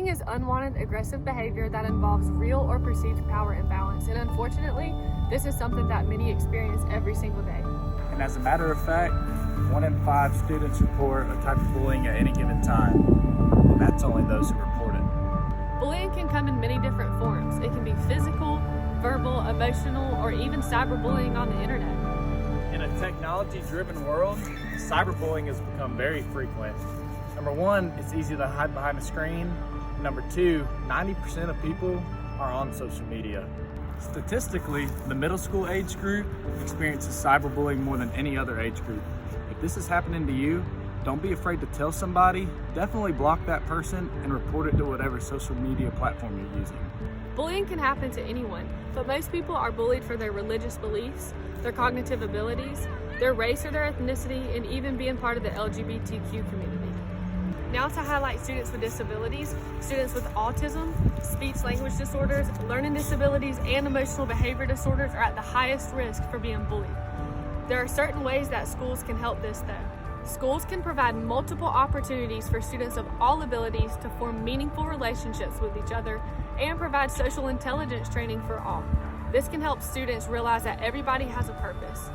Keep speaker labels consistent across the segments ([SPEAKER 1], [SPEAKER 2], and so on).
[SPEAKER 1] Bullying is unwanted aggressive behavior that involves real or perceived power imbalance, and unfortunately, this is something that many experience every single day.
[SPEAKER 2] And as a matter of fact, 1 in 5 students report a type of bullying at any given time, and that's only those who report it.
[SPEAKER 1] Bullying can come in many different forms. It can be physical, verbal, emotional, or even cyberbullying on the internet.
[SPEAKER 2] In a technology-driven world, cyberbullying has become very frequent. Number 1, it's easy to hide behind a screen. Number 2, 90% of people are on social media. Statistically, the middle school age group experiences cyberbullying more than any other age group. If this is happening to you, don't be afraid to tell somebody. Definitely block that person and report it to whatever social media platform you're using.
[SPEAKER 1] Bullying can happen to anyone, but most people are bullied for their religious beliefs, their cognitive abilities, their race or their ethnicity, and even being part of the LGBTQ community. Now to highlight students with disabilities, students with autism, speech-language disorders, learning disabilities, and emotional behavior disorders are at the highest risk for being bullied. There are certain ways that schools can help this though. Schools can provide multiple opportunities for students of all abilities to form meaningful relationships with each other and provide social intelligence training for all. This can help students realize that everybody has a purpose.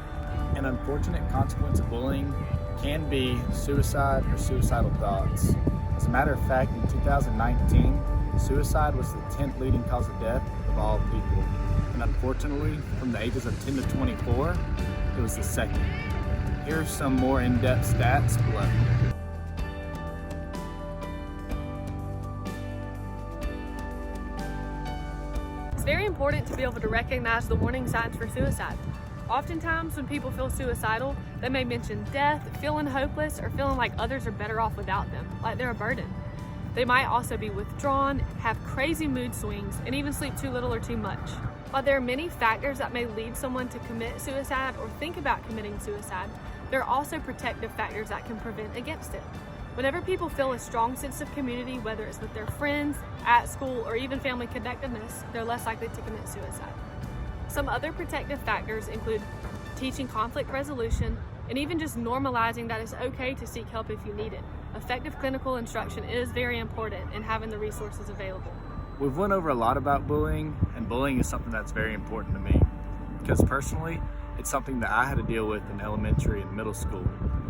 [SPEAKER 2] An unfortunate consequence of bullying can be suicide or suicidal thoughts. As a matter of fact, in 2019, suicide was the 10th leading cause of death of all people. And unfortunately, from the ages of 10 to 24, it was the second. Here are some more in-depth stats below.
[SPEAKER 1] It's very important to be able to recognize the warning signs for suicide. Oftentimes, when people feel suicidal, they may mention death, feeling hopeless, or feeling like others are better off without them, like they're a burden. They might also be withdrawn, have crazy mood swings, and even sleep too little or too much. While there are many factors that may lead someone to commit suicide or think about committing suicide, there are also protective factors that can prevent against it. Whenever people feel a strong sense of community, whether it's with their friends, at school, or even family connectedness, they're less likely to commit suicide. Some other protective factors include teaching conflict resolution and even just normalizing that it's okay to seek help if you need it. Effective clinical instruction is very important in having the resources available.
[SPEAKER 2] We've went over a lot about bullying, and bullying is something that's very important to me because personally, it's something that I had to deal with in elementary and middle school.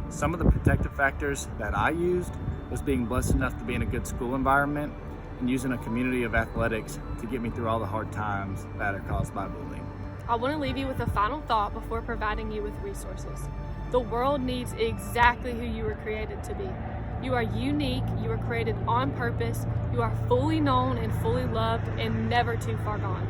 [SPEAKER 2] Some of the protective factors that I used was being blessed enough to be in a good school environment and using a community of athletics to get me through all the hard times that are caused by bullying.
[SPEAKER 1] I want to leave you with a final thought before providing you with resources. The world needs exactly who you were created to be. You are unique, you were created on purpose, you are fully known and fully loved and never too far gone.